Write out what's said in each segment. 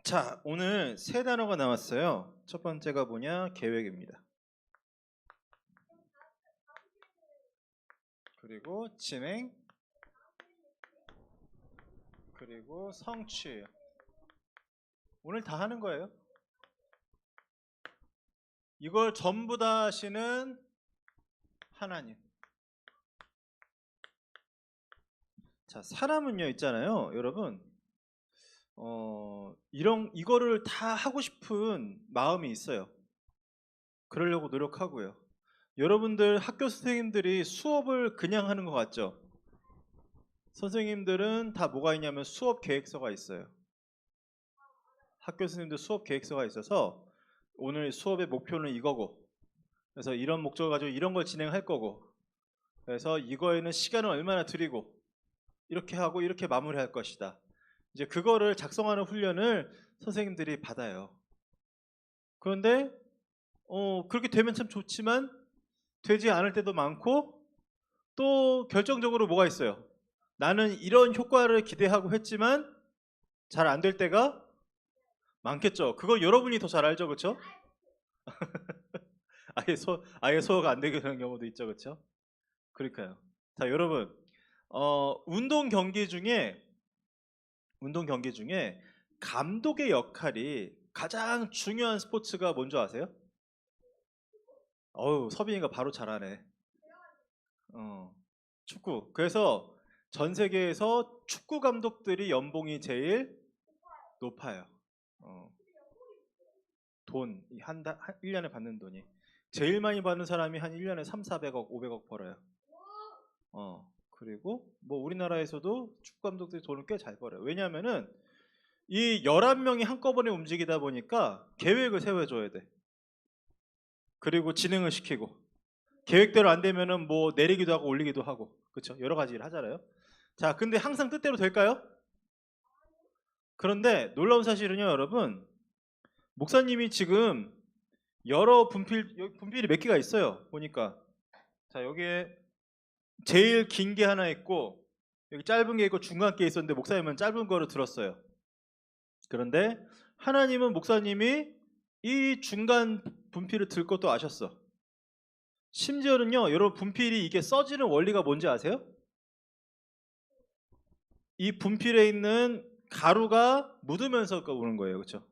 자, 오늘 세 단어가 나왔어요. 첫 번째가 뭐냐? 계획입니다. 그리고 진행, 그리고 성취. 오늘 다 하는 거예요. 이걸 전부 다 하시는 하나님. 자, 사람은요 있잖아요, 여러분. 이거를 다 하고 싶은 마음이 있어요. 그러려고 노력하고요. 여러분들 학교 선생님들이 수업을 그냥 하는 것 같죠? 선생님들은 다 뭐가 있냐면 수업 계획서가 있어요. 학교 선생님들 수업 계획서가 있어서 오늘 수업의 목표는 이거고, 그래서 이런 목적을 가지고 이런 걸 진행할 거고, 그래서 이거에는 시간을 얼마나 들이고 이렇게 하고 이렇게 마무리할 것이다. 이제 그거를 작성하는 훈련을 선생님들이 받아요. 그런데 그렇게 되면 참 좋지만 되지 않을 때도 많고, 또 결정적으로 뭐가 있어요? 나는 이런 효과를 기대하고 했지만 잘 안 될 때가 많겠죠. 그거 여러분이 더 잘 알죠, 그렇죠? 아예 소화가 안 되는 경우도 있죠, 그렇죠? 그러니까요. 자, 여러분, 운동 경기 중에 감독의 역할이 가장 중요한 스포츠가 뭔지 아세요? 서빈이가 바로 잘하네. 축구. 그래서 전 세계에서 축구 감독들이 연봉이 제일 높아요. 어, 돈, 1년에 받는 돈이. 제일 많이 받는 사람이 한 1년에 3, 400억, 500억 벌어요. 그리고 뭐 우리나라에서도 축구 감독들이 돈을 꽤 잘 벌어요. 왜냐하면은 이 11명이 한꺼번에 움직이다 보니까 계획을 세워줘야 돼. 그리고 진행을 시키고, 계획대로 안 되면은 뭐 내리기도 하고 올리기도 하고, 그렇죠? 여러 가지 일을 하잖아요. 자, 근데 항상 뜻대로 될까요? 그런데 놀라운 사실은요, 여러분, 목사님이 지금 여러 분필이 몇 개가 있어요. 보니까, 자, 여기에 제일 긴 게 하나 있고, 여기 짧은 게 있고 중간 게 있었는데 목사님은 짧은 거를 들었어요. 그런데 하나님은 목사님이 이 중간 분필을 들 것도 아셨어. 심지어는요, 여러분, 분필이 이게 써지는 원리가 뭔지 아세요? 이 분필에 있는 가루가 묻으면서 오는 거예요. 그렇죠?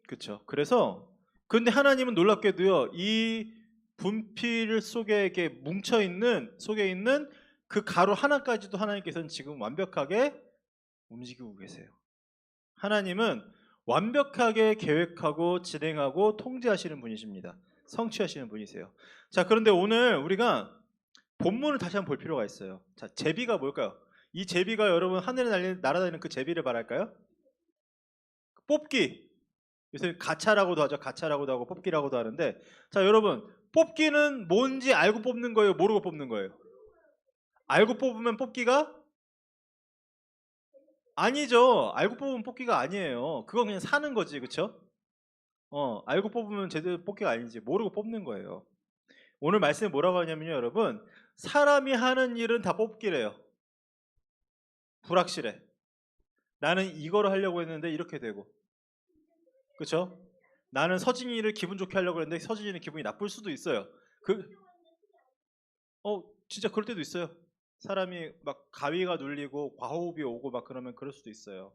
그렇죠. 그래서 근데 하나님은 놀랍게도요, 이 분필 속에 이렇게 뭉쳐 있는 속에 있는 그 가루 하나까지도 하나님께서는 지금 완벽하게 움직이고 계세요. 하나님은 완벽하게 계획하고 진행하고 통제하시는 분이십니다. 성취하시는 분이세요. 자, 그런데 오늘 우리가 본문을 다시 한번 볼 필요가 있어요. 자, 제비가 뭘까요? 이 제비가 여러분 하늘에 날아다니는 그 제비를 말할까요? 뽑기. 요새 가차라고도 하죠. 가차라고도 하고 뽑기라고도 하는데, 자, 여러분, 뽑기는 뭔지 알고 뽑는 거예요? 모르고 뽑는 거예요? 알고 뽑으면 뽑기가 아니죠. 알고 뽑으면 뽑기가 아니에요. 그건 그냥 사는 거지, 그쵸? 알고 뽑으면 제대로 뽑기가 아니지. 모르고 뽑는 거예요. 오늘 말씀에 뭐라고 하냐면요, 여러분, 사람이 하는 일은 다 뽑기래요. 불확실해. 나는 이거를 하려고 했는데 이렇게 되고, 그쵸? 나는 서진이를 기분 좋게 하려고 했는데 서진이는 기분이 나쁠 수도 있어요. 그, 진짜 그럴 때도 있어요. 사람이 막 가위가 눌리고 과호흡이 오고 막 그러면 그럴 수도 있어요.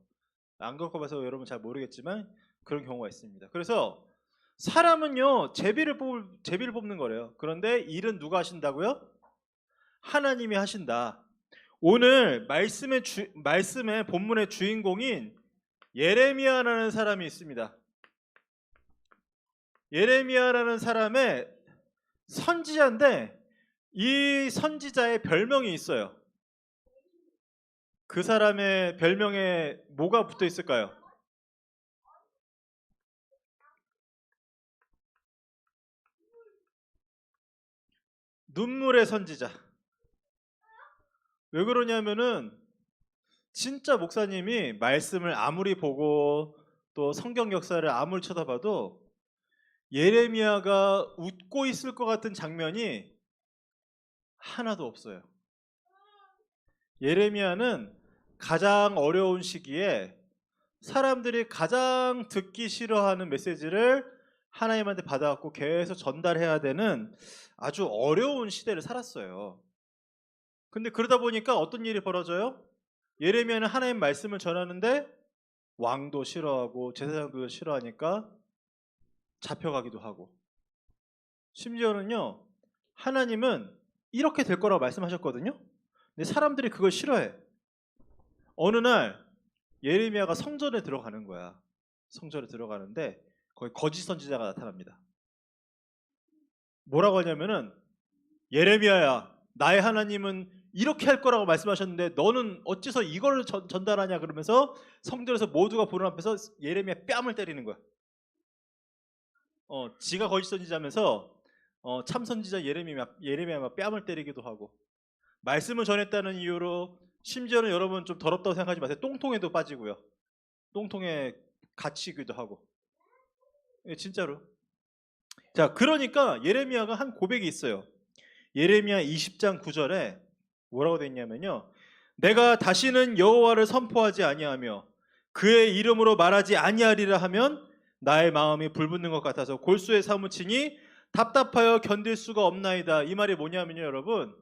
안 겪어봐서 여러분 잘 모르겠지만 그런 경우가 있습니다. 그래서 사람은요, 제비를 뽑는 거래요. 그런데 일은 누가 하신다고요? 하나님이 하신다. 오늘 말씀의 본문의 주인공인 예레미야라는 사람이 있습니다. 예레미야라는 사람의 선지자인데, 이 선지자의 별명이 있어요. 그 사람의 별명에 뭐가 붙어 있을까요? 눈물의 선지자. 왜 그러냐면은 진짜 목사님이 말씀을 아무리 보고 또 성경 역사를 아무리 쳐다봐도 예레미야가 웃고 있을 것 같은 장면이 하나도 없어요. 예레미야는 가장 어려운 시기에 사람들이 가장 듣기 싫어하는 메시지를 하나님한테 받아갖고 계속 전달해야 되는 아주 어려운 시대를 살았어요. 근데 그러다 보니까 어떤 일이 벌어져요? 예레미야는 하나님 말씀을 전하는데 왕도 싫어하고 제사장도 싫어하니까 잡혀가기도 하고, 심지어는요 하나님은 이렇게 될 거라고 말씀하셨거든요. 근데 사람들이 그걸 싫어해. 어느 날 예레미야가 성전에 들어가는 거야. 성전에 들어가는데 거기 거짓 선지자가 나타납니다. 뭐라고 하냐면은, 예레미야야, 나의 하나님은 이렇게 할 거라고 말씀하셨는데 너는 어째서 이걸 전달하냐, 그러면서 성전에서 모두가 보는 앞에서 예레미야 뺨을 때리는 거야. 지가 거짓 선지자면서 참 선지자 예레미야 뺨을 때리기도 하고, 말씀을 전했다는 이유로 심지어는 여러분 좀 더럽다고 생각하지 마세요. 똥통에도 빠지고요. 똥통에 갇히기도 하고. 예, 진짜로. 자, 그러니까 예레미야가 한 고백이 있어요. 예레미야 20장 9절에 뭐라고 돼 있냐면요, 내가 다시는 여호와를 선포하지 아니하며 그의 이름으로 말하지 아니하리라 하면 나의 마음이 불붙는 것 같아서 골수에 사무치니 답답하여 견딜 수가 없나이다. 이 말이 뭐냐면요, 여러분,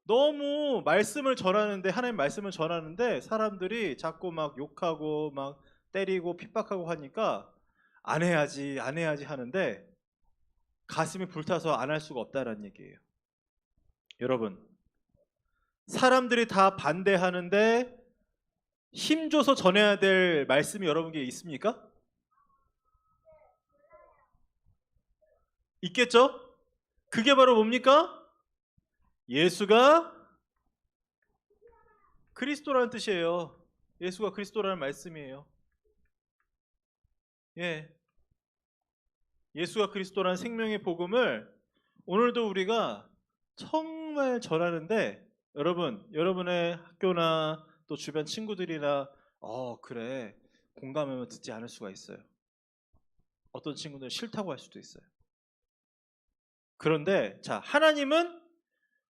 너무 말씀을 전하는데, 하나님 말씀을 전하는데 사람들이 자꾸 막 욕하고 막 때리고 핍박하고 하니까 안 해야지 안 해야지 하는데 가슴이 불타서 안 할 수가 없다라는 얘기예요. 여러분, 사람들이 다 반대하는데 힘줘서 전해야 될 말씀이 여러분께 있습니까? 있겠죠? 그게 바로 뭡니까? 예수가 그리스도라는 뜻이에요. 예수가 그리스도라는 말씀이에요. 예, 예수가 그리스도라는 생명의 복음을 오늘도 우리가 정말 전하는데, 여러분의 학교나 또 주변 친구들이나 그래, 공감하면 듣지 않을 수가 있어요. 어떤 친구들은 싫다고 할 수도 있어요. 그런데 자, 하나님은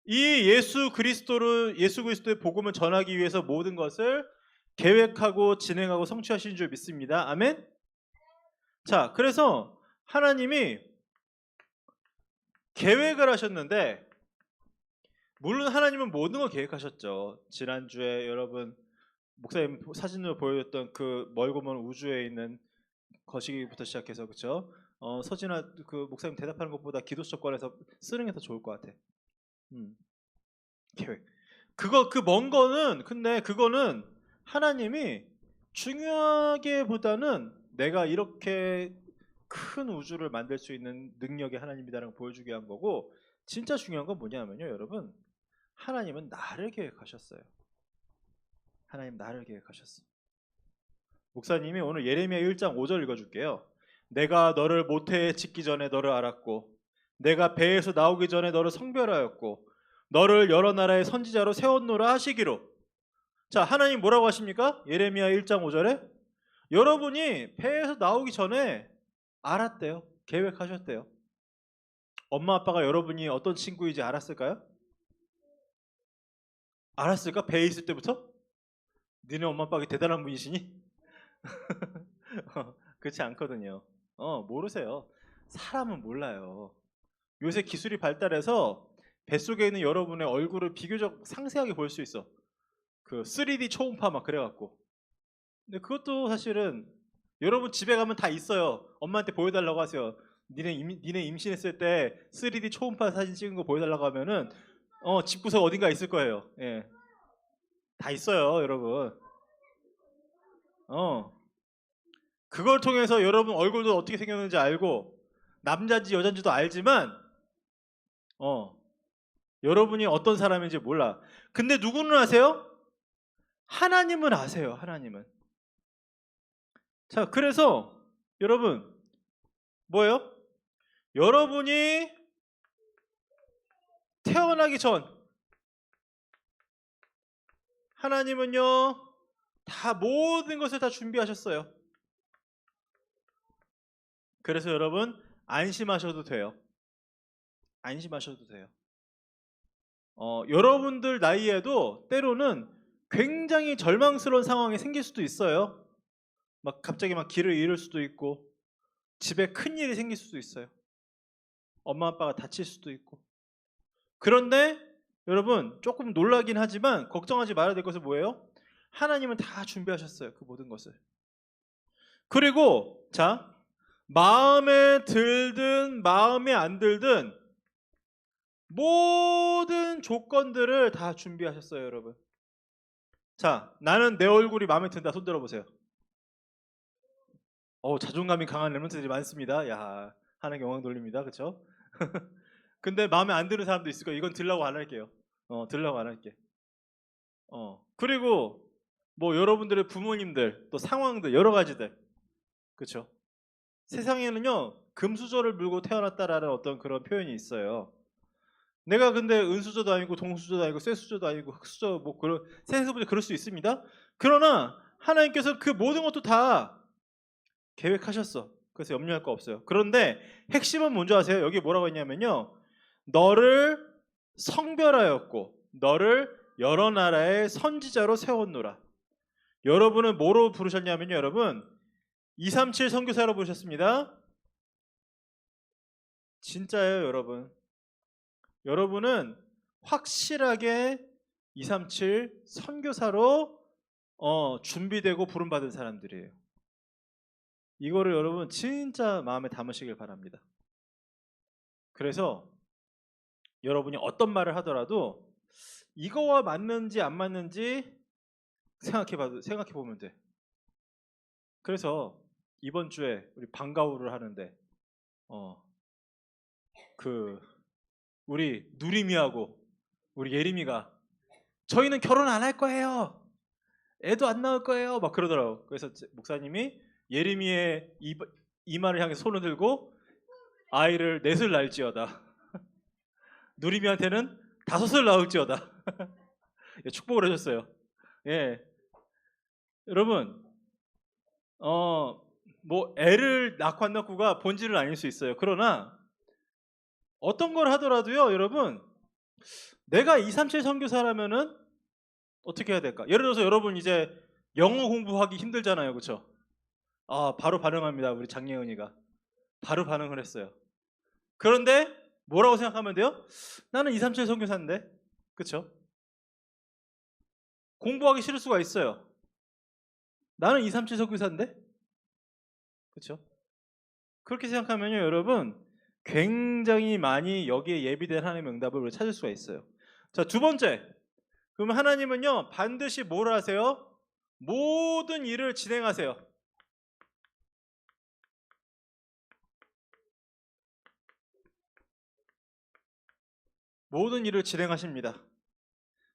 이 예수 그리스도의 복음을 전하기 위해서 모든 것을 계획하고 진행하고 성취하신 줄 믿습니다. 아멘. 자, 그래서 하나님이 계획을 하셨는데, 물론 하나님은 모든 걸 계획하셨죠. 지난주에 여러분 목사님 사진으로 보여줬던 그 멀고 먼 우주에 있는 거시기부터 시작해서, 그렇죠? 서진아, 그 목사님 대답하는 것보다 기도 수첩관에서 쓰는 게 더 좋을 것 같아. 계획. 그 먼 거는, 근데 그거는 하나님이 중요하게보다는 내가 이렇게 큰 우주를 만들 수 있는 능력의 하나님이다라는 걸 보여주게 한 거고, 진짜 중요한 건 뭐냐면요, 여러분, 하나님은 나를 계획하셨어요. 하나님 나를 계획하셨어. 목사님이 오늘 예레미야 1장 5절 읽어줄게요. 내가 너를 모태에 짓기 전에 너를 알았고 내가 배에서 나오기 전에 너를 성별하였고 너를 여러 나라의 선지자로 세웠노라 하시기로. 자, 하나님 뭐라고 하십니까? 예레미야 1장 5절에 여러분이 배에서 나오기 전에 알았대요. 계획하셨대요. 엄마 아빠가 여러분이 어떤 친구인지 알았을까요? 알았을까? 배에 있을 때부터? 니네 엄마 아빠가 대단한 분이시니? 그렇지 않거든요. 모르세요. 사람은 몰라요. 요새 기술이 발달해서 뱃속에 있는 여러분의 얼굴을 비교적 상세하게 볼 수 있어. 그 3D 초음파 막 그래갖고. 근데 그것도 사실은 여러분 집에 가면 다 있어요. 엄마한테 보여달라고 하세요. 니네 임신했을 때 3D 초음파 사진 찍은 거 보여달라고 하면은 집구석 어딘가 있을 거예요. 예. 다 있어요, 여러분. 그걸 통해서 여러분 얼굴도 어떻게 생겼는지 알고 남자인지 여자인지도 알지만 여러분이 어떤 사람인지 몰라. 근데 누구는 아세요? 하나님은 아세요. 하나님은. 자, 그래서 여러분 뭐예요? 여러분이 태어나기 전 하나님은요 다 모든 것을 다 준비하셨어요. 그래서 여러분 안심하셔도 돼요. 안심하셔도 돼요. 여러분들 나이에도 때로는 굉장히 절망스러운 상황이 생길 수도 있어요. 막 갑자기 막 길을 잃을 수도 있고 집에 큰 일이 생길 수도 있어요. 엄마 아빠가 다칠 수도 있고. 그런데 여러분 조금 놀라긴 하지만 걱정하지 말아야 될 것은 뭐예요? 하나님은 다 준비하셨어요. 그 모든 것을. 그리고 자, 마음에 들든 마음에 안 들든 모든 조건들을 다 준비하셨어요, 여러분. 자, 나는 내 얼굴이 마음에 든다. 손 들어보세요. 자존감이 강한 랩런트들이 많습니다. 야, 하는 영광 돌립니다. 그렇죠? 근데 마음에 안 드는 사람도 있을 거예요. 이건 들라고 안 할게요. 들라고 안 할게. 그리고 뭐 여러분들의 부모님들, 또 상황들 여러 가지들. 그렇죠? 세상에는요, 금수저를 물고 태어났다라는 어떤 그런 표현이 있어요. 내가 근데 은수저도 아니고 동수저도 아니고 쇠수저도 아니고 흑수저 뭐 그런 세수저도 그럴 수 있습니다. 그러나 하나님께서 그 모든 것도 다 계획하셨어. 그래서 염려할 거 없어요. 그런데 핵심은 뭔지 아세요? 여기 뭐라고 했냐면요, 너를 성별하였고 너를 여러 나라의 선지자로 세웠노라. 여러분은 뭐로 부르셨냐면요, 여러분 237 선교사로 부르셨습니다. 진짜예요, 여러분. 여러분은 확실하게 237 선교사로 준비되고 부름받은 사람들이에요. 이거를 여러분 진짜 마음에 담으시길 바랍니다. 그래서 여러분이 어떤 말을 하더라도 이거와 맞는지 안 맞는지 생각해 보면 돼. 그래서 이번 주에 우리 방과후를 하는데 우리 누리미하고 우리 예림이가 저희는 결혼 안 할 거예요. 애도 안 낳을 거예요. 막 그러더라고. 그래서 목사님이 예림이의 이마를 향해 손을 들고 아이를 넷을 낳을지어다. 누리미한테는 5을 낳을지어다. 축복을 해줬어요. 예, 여러분, 뭐 애를 낳고 안 낳고가 본질은 아닐 수 있어요. 그러나 어떤 걸 하더라도요, 여러분, 내가 237 선교사라면은 어떻게 해야 될까? 예를 들어서 여러분 이제 영어 공부하기 힘들잖아요, 그렇죠? 바로 반응합니다. 우리 장예은이가 바로 반응을 했어요. 그런데 뭐라고 생각하면 돼요? 나는 237 선교사인데, 그렇죠? 공부하기 싫을 수가 있어요. 나는 237 선교사인데, 그렇죠? 그렇게 생각하면요, 여러분 굉장히 많이 여기에 예비된 하나님의 응답을 찾을 수가 있어요. 자, 두 번째, 그러면 하나님은요 반드시 뭘 하세요? 모든 일을 진행하세요. 모든 일을 진행하십니다.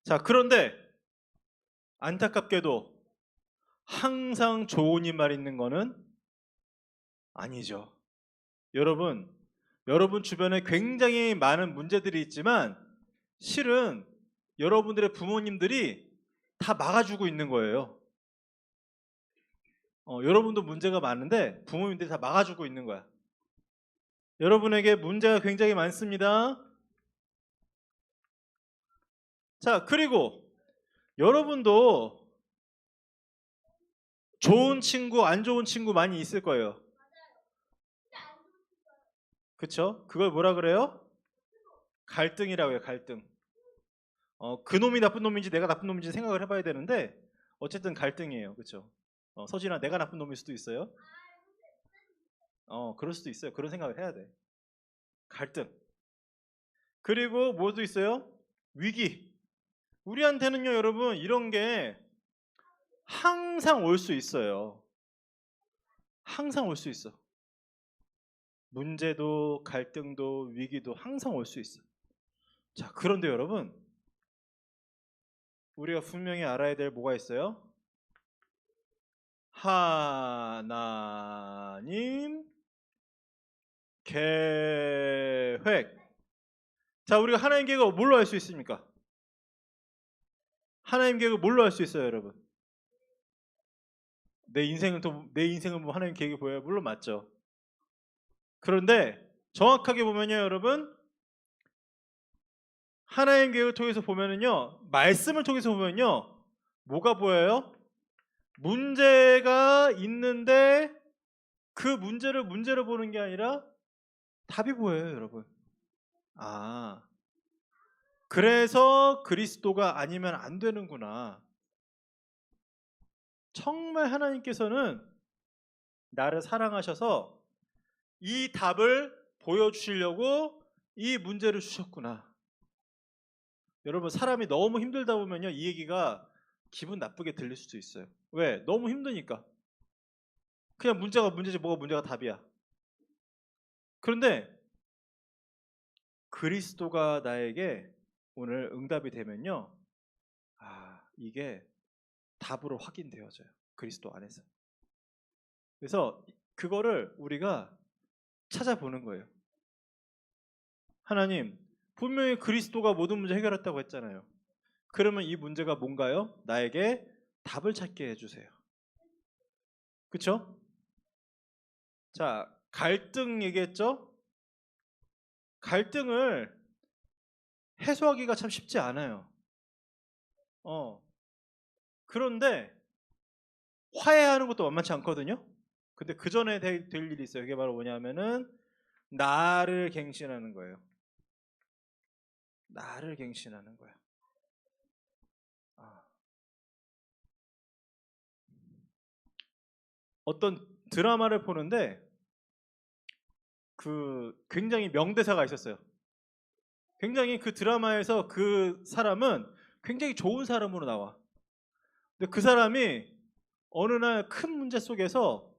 자, 그런데 안타깝게도 항상 좋은 일만 있는 거는 아니죠. 여러분 주변에 굉장히 많은 문제들이 있지만 실은 여러분들의 부모님들이 다 막아주고 있는 거예요. 여러분도 문제가 많은데 부모님들이 다 막아주고 있는 거야. 여러분에게 문제가 굉장히 많습니다. 자, 그리고 여러분도 좋은 친구, 안 좋은 친구 많이 있을 거예요. 그쵸? 그걸 뭐라 그래요? 갈등이라고 해요, 갈등. 그 놈이 나쁜 놈인지 내가 나쁜 놈인지 생각을 해봐야 되는데 어쨌든 갈등이에요. 그쵸? 서진아, 내가 나쁜 놈일 수도 있어요. 그럴 수도 있어요. 그런 생각을 해야 돼. 갈등. 그리고 뭐도 있어요? 위기. 우리한테는요, 여러분, 이런 게 항상 올 수 있어요. 항상 올 수 있어. 문제도 갈등도 위기도 항상 올 수 있어. 자, 그런데 여러분, 우리가 분명히 알아야 될 뭐가 있어요? 하나님 계획. 자, 우리가 하나님 계획을 뭘로 알 수 있습니까? 하나님 계획을 뭘로 알 수 있어요, 여러분? 내 인생을 뭐 하나님 계획이 보여요? 물론 맞죠. 그런데 정확하게 보면요, 여러분, 하나님 계획을 통해서 보면은요, 말씀을 통해서 보면요, 뭐가 보여요? 문제가 있는데 그 문제를 문제로 보는 게 아니라 답이 보여요, 여러분. 아, 그래서 그리스도가 아니면 안 되는구나. 정말 하나님께서는 나를 사랑하셔서 이 답을 보여주시려고 이 문제를 주셨구나. 여러분, 사람이 너무 힘들다 보면요, 이 얘기가 기분 나쁘게 들릴 수도 있어요. 왜? 너무 힘드니까. 그냥 문제가 문제지 뭐가 문제가 답이야. 그런데 그리스도가 나에게 오늘 응답이 되면요, 이게 답으로 확인되어져요. 그리스도 안에서. 그래서 그거를 우리가 찾아보는 거예요. 하나님, 분명히 그리스도가 모든 문제 해결했다고 했잖아요. 그러면 이 문제가 뭔가요? 나에게 답을 찾게 해주세요. 그쵸? 자, 갈등 얘기했죠? 갈등을 해소하기가 참 쉽지 않아요. 그런데 화해하는 것도 만만치 않거든요. 근데 그 전에 될 일이 있어요. 그게 바로 뭐냐면은 나를 갱신하는 거예요. 나를 갱신하는 거야. 어떤 드라마를 보는데 그 굉장히 명대사가 있었어요. 굉장히 그 드라마에서 그 사람은 굉장히 좋은 사람으로 나와. 근데 그 사람이 어느 날 큰 문제 속에서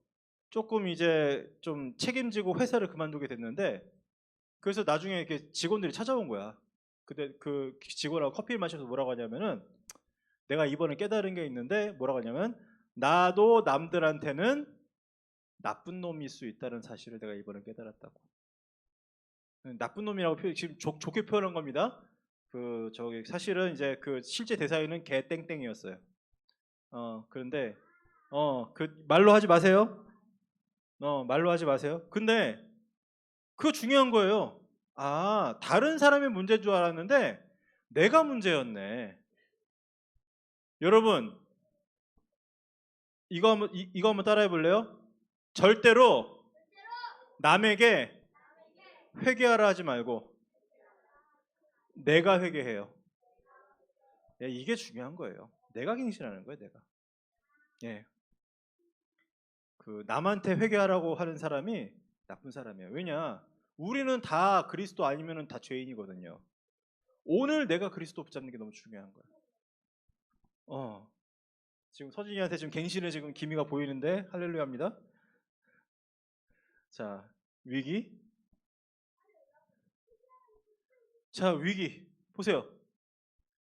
조금 이제 좀 책임지고 회사를 그만두게 됐는데, 그래서 나중에 이렇게 직원들이 찾아온 거야. 근데 그 직원하고 커피를 마셔서 뭐라고 하냐면은, 내가 이번에 깨달은 게 있는데 뭐라고 하냐면, 나도 남들한테는 나쁜 놈일 수 있다는 사실을 내가 이번에 깨달았다고. 나쁜 놈이라고 지금 좋게 표현한 겁니다. 그 저기 사실은 이제 그 실제 대사에는 개 땡땡이었어요. 그런데 그 말로 하지 마세요. 말로 하지 마세요. 근데 그거 중요한 거예요. 다른 사람의 문제인 줄 알았는데 내가 문제였네. 여러분, 이거 한번 따라해 볼래요? 절대로 남에게 회개하라 하지 말고 내가 회개해요. 이게 중요한 거예요. 내가 갱신하는 거예요, 내가. 예. 그 남한테 회개하라고 하는 사람이 나쁜 사람이에요. 왜냐? 우리는 다 그리스도 아니면은 다 죄인이거든요. 오늘 내가 그리스도 붙잡는 게 너무 중요한 거예요. 지금 서진이한테 지금 갱신의 지금 기미가 보이는데 할렐루야입니다. 자, 위기. 자, 위기. 보세요.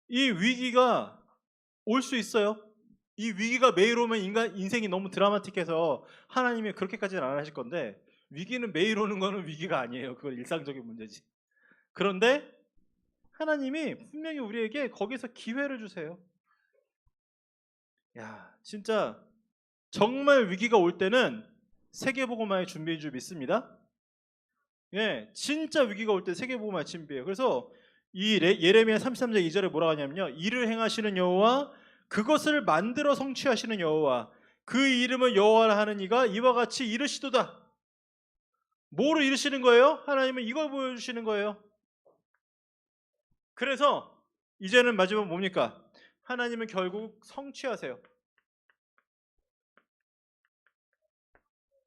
이 위기가 올 수 있어요. 이 위기가 매일 오면 인생이 너무 드라마틱해서 하나님이 그렇게까지는 안 하실 건데, 위기는 매일 오는 거는 위기가 아니에요. 그건 일상적인 문제지. 그런데 하나님이 분명히 우리에게 거기서 기회를 주세요. 야, 진짜 정말 위기가 올 때는 세계복음화의 준비인 줄 믿습니다. 예, 진짜 위기가 올 때 세계복음화의 준비예요. 그래서 이 예레미야 33장 2절에 뭐라고 하냐면요, 이를 행하시는 여호와, 그것을 만들어 성취하시는 여호와, 그 이름은 여호와라 하는 이가 이와 같이 이르시도다. 뭐로 이르시는 거예요? 하나님은 이걸 보여주시는 거예요. 그래서 이제는 마지막 뭡니까? 하나님은 결국 성취하세요.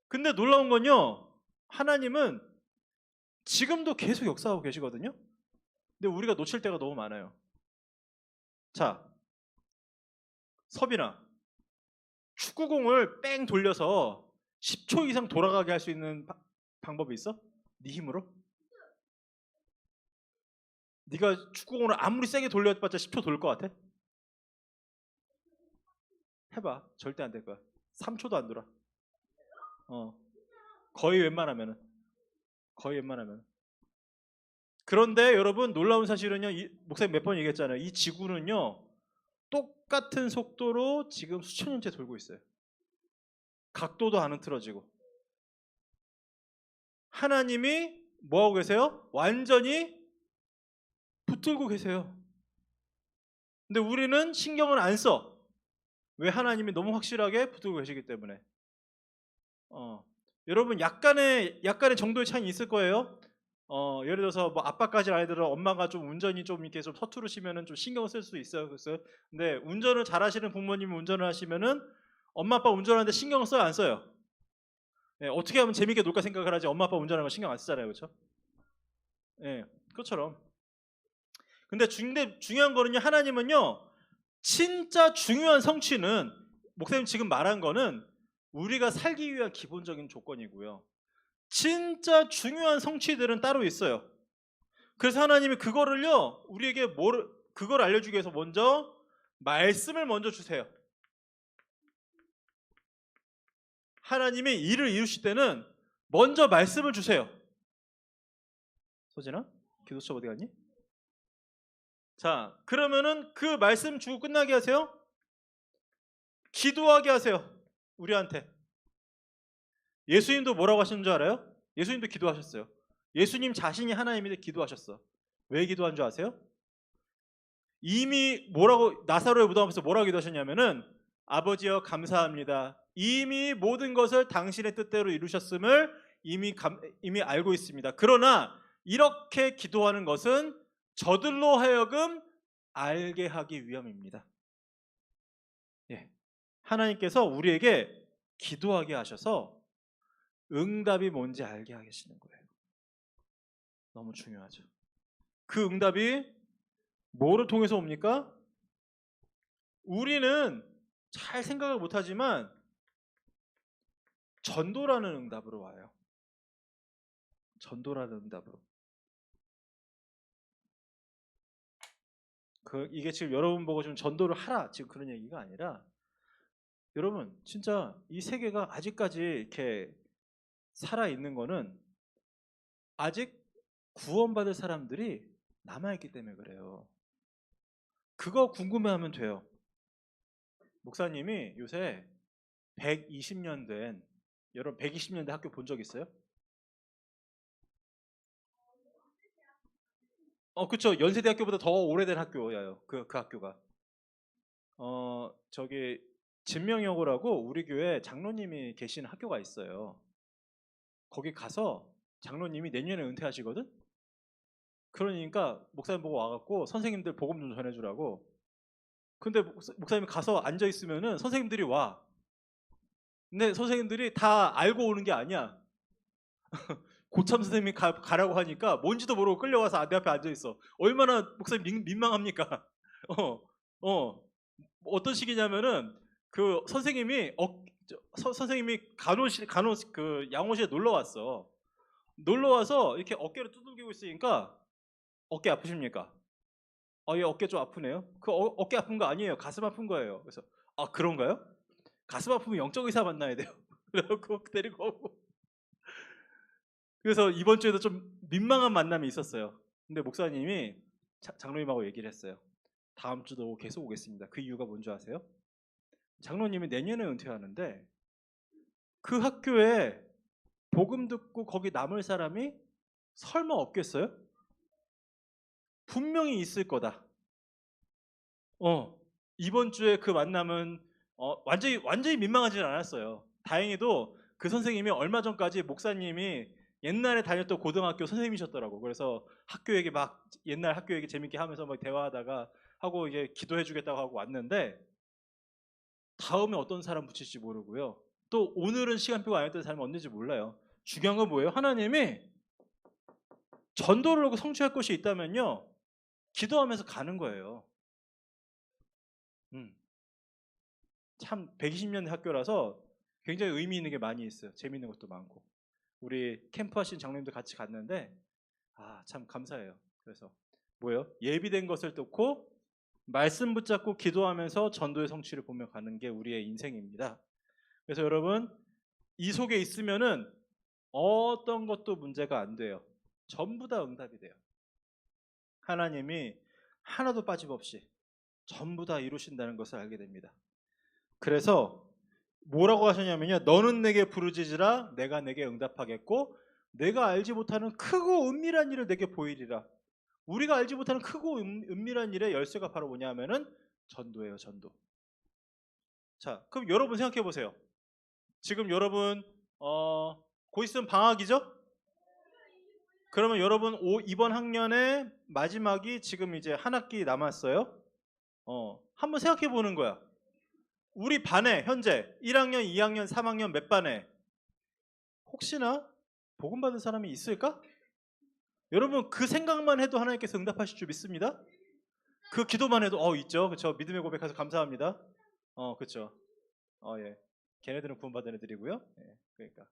근데 놀라운 건요, 하나님은 지금도 계속 역사하고 계시거든요. 근데 우리가 놓칠 때가 너무 많아요. 자, 서빈아, 축구공을 뺑 돌려서 10초 이상 돌아가게 할 수 있는 방법이 있어? 네 힘으로? 네가 축구공을 아무리 세게 돌려봤자 10초 돌 것 같아? 해봐. 절대 안 될 거야. 3초도 안 돌아. 거의 웬만하면은. 거의 웬만하면. 그런데 여러분, 놀라운 사실은요, 목사님 몇 번 얘기했잖아요. 이 지구는요, 똑같은 속도로 지금 수천 년째 돌고 있어요. 각도도 안 흐트러지고. 하나님이 뭐하고 계세요? 완전히 붙들고 계세요. 근데 우리는 신경을 안 써. 왜? 하나님이 너무 확실하게 붙들고 계시기 때문에. 여러분 약간의 정도의 차이는 있을 거예요. 예를 들어서 뭐 아빠까지 아이들은 엄마가 좀 운전이 좀 이렇게 좀 서투르시면은 좀 신경을 쓸 수 있어요. 그래서 근데 운전을 잘하시는 부모님이 운전을 하시면은 엄마 아빠 운전하는데 신경을 써요, 안 써요? 예, 어떻게 하면 재밌게 놀까 생각을 하지 엄마 아빠 운전하는 거 신경 안 쓰잖아요, 그렇죠? 예, 그것처럼. 근데 중요한 거는요, 하나님은요, 진짜 중요한 성취는 목사님 지금 말한 거는 우리가 살기 위한 기본적인 조건이고요. 진짜 중요한 성취들은 따로 있어요. 그래서 하나님이 그거를요, 우리에게 그걸 알려주기 위해서 먼저 말씀을 먼저 주세요. 하나님이 일을 이루실 때는 먼저 말씀을 주세요. 소진아? 기도처 어디 갔니? 자, 그러면은 그 말씀 주고 끝나게 하세요. 기도하게 하세요. 우리한테. 예수님도 뭐라고 하시는 줄 알아요? 예수님도 기도하셨어요. 예수님 자신이 하나님인데 기도하셨어. 왜 기도한 줄 아세요? 이미 뭐라고 나사로의 무덤 앞에서 뭐라고 기도하셨냐면은 아버지여 감사합니다. 이미 모든 것을 당신의 뜻대로 이루셨음을 이미 알고 있습니다. 그러나 이렇게 기도하는 것은 저들로 하여금 알게 하기 위함입니다. 예. 하나님께서 우리에게 기도하게 하셔서 응답이 뭔지 알게 하시는 거예요. 너무 중요하죠. 그 응답이 뭐를 통해서 옵니까? 우리는 잘 생각을 못하지만 전도라는 응답으로 와요. 전도라는 응답으로. 이게 지금 여러분 보고 좀 전도를 하라 지금 그런 얘기가 아니라 여러분 진짜 이 세계가 아직까지 이렇게 살아 있는 거는 아직 구원받을 사람들이 남아있기 때문에 그래요. 그거 궁금해하면 돼요. 목사님이 요새 120년 된 여러분 120년대 학교 본 적 있어요? 그쵸. 연세대학교보다 더 오래된 학교예요. 그 학교가. 저기 진명여고라고 우리 교회 장로님이 계신 학교가 있어요. 거기 가서 장로님이 내년에 은퇴하시거든? 그러니까 목사님 보고 와갖고 선생님들 복음 좀 전해주라고. 근데 목사님이 가서 앉아있으면은 선생님들이 와. 근데 선생님들이 다 알고 오는 게 아니야. 고참 선생님이 가라고 하니까 뭔지도 모르고 끌려와서 내 앞에 앉아있어. 얼마나 목사님 민망합니까? 어떤 식이냐면은 그 선생님이 간혹 그 양호실에 놀러 왔어. 놀러 와서 이렇게 어깨를 두들기고 있으니까 어깨 아프십니까? 예, 어깨 좀 아프네요. 어깨 아픈 거 아니에요. 가슴 아픈 거예요. 그래서 그런가요? 가슴 아프면 영적 의사 만나야 돼요. 그래갖고 데리고 오고. 그래서 이번 주에도 좀 민망한 만남이 있었어요. 근데 목사님이 장로님하고 얘기를 했어요. 다음 주도 계속 오겠습니다. 그 이유가 뭔지 아세요? 장로님이 내년에 은퇴하는데 그 학교에 복음 듣고 거기 남을 사람이 설마 없겠어요? 분명히 있을 거다. 이번 주에 그 만남은 완전히 민망하지는 않았어요. 다행히도 그 선생님이 얼마 전까지 목사님이 옛날에 다녔던 고등학교 선생님이셨더라고. 그래서 학교 얘기 옛날 학교 얘기 재밌게 하면서 막 대화하다가 하고 이게 기도해 주겠다고 하고 왔는데 다음에 어떤 사람 붙일지 모르고요. 또 오늘은 시간표가 아니었던 사람이 언제인지 몰라요. 중요한 건 뭐예요? 하나님이 전도를 하고 성취할 것이 있다면요. 기도하면서 가는 거예요. 참 120년 학교라서 굉장히 의미 있는 게 많이 있어요. 재미있는 것도 많고. 우리 캠프 하신 장로님들 같이 갔는데 참 감사해요. 그래서 뭐예요? 예비된 것을 뚫고 말씀 붙잡고 기도하면서 전도의 성취를 보며 가는 게 우리의 인생입니다. 그래서 여러분 이 속에 있으면은 어떤 것도 문제가 안 돼요. 전부 다 응답이 돼요. 하나님이 하나도 빠짐없이 전부 다 이루신다는 것을 알게 됩니다. 그래서 뭐라고 하셨냐면요. 너는 내게 부르짖으라 내가 내게 응답하겠고 내가 알지 못하는 크고 은밀한 일을 내게 보이리라. 우리가 알지 못하는 크고 은밀한 일의 열쇠가 바로 뭐냐면은 전도예요. 전도. 자, 그럼 여러분 생각해 보세요. 지금 여러분 곧 있으면 방학이죠? 그러면 여러분 이번 학년의 마지막이 지금 이제 한 학기 남았어요. 한번 생각해 보는 거야. 우리 반에 현재 1학년, 2학년, 3학년 몇 반에 혹시나 복음 받은 사람이 있을까? 여러분 그 생각만 해도 하나님께서 응답하실 줄 믿습니다. 그 기도만 해도 있죠. 그렇죠. 믿음의 고백해서 감사합니다. 그렇죠. 예. 걔네들은 구원받은 애들이고요. 예. 그러니까.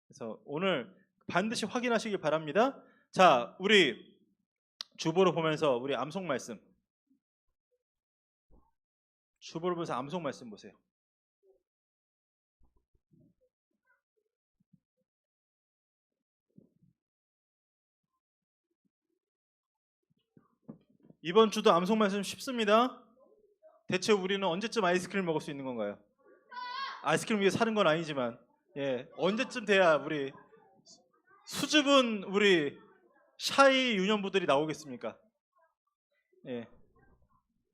그래서 오늘 반드시 확인하시길 바랍니다. 자, 우리 주보를 보면서 우리 암송 말씀. 주보를 보면서 암송 말씀 보세요. 이번 주도 암송 말씀 쉽습니다. 대체 우리는 언제쯤 아이스크림 먹을 수 있는 건가요? 아이스크림 위에 사는 건 아니지만 언제쯤 돼야 우리 수줍은 우리 샤이 유년부들이 나오겠습니까? 예.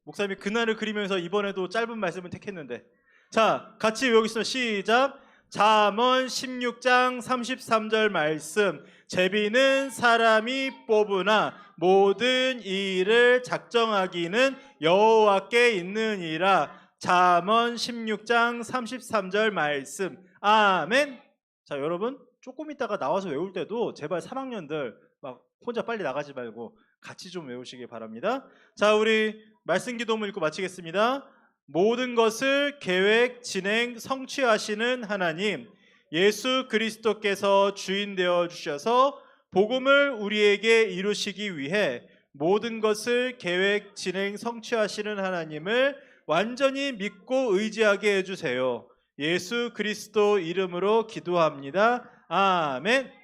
목사님이 그날을 그리면서 이번에도 짧은 말씀을 택했는데 자, 같이 외우겠습니다. 시작. 잠언 16장 33절 말씀. 제비는 사람이 뽑으나 모든 일을 작정하기는 여호와께 있느니라. 잠언 16장 33절 말씀. 아멘. 자, 여러분 조금 있다가 나와서 외울 때도 제발 3학년들 막 혼자 빨리 나가지 말고 같이 좀 외우시기 바랍니다. 자, 우리 말씀 기도문 읽고 마치겠습니다. 모든 것을 계획, 진행, 성취하시는 하나님, 예수 그리스도께서 주인 되어 주셔서 복음을 우리에게 이루시기 위해 모든 것을 계획, 진행, 성취하시는 하나님을 완전히 믿고 의지하게 해주세요. 예수 그리스도 이름으로 기도합니다. 아멘.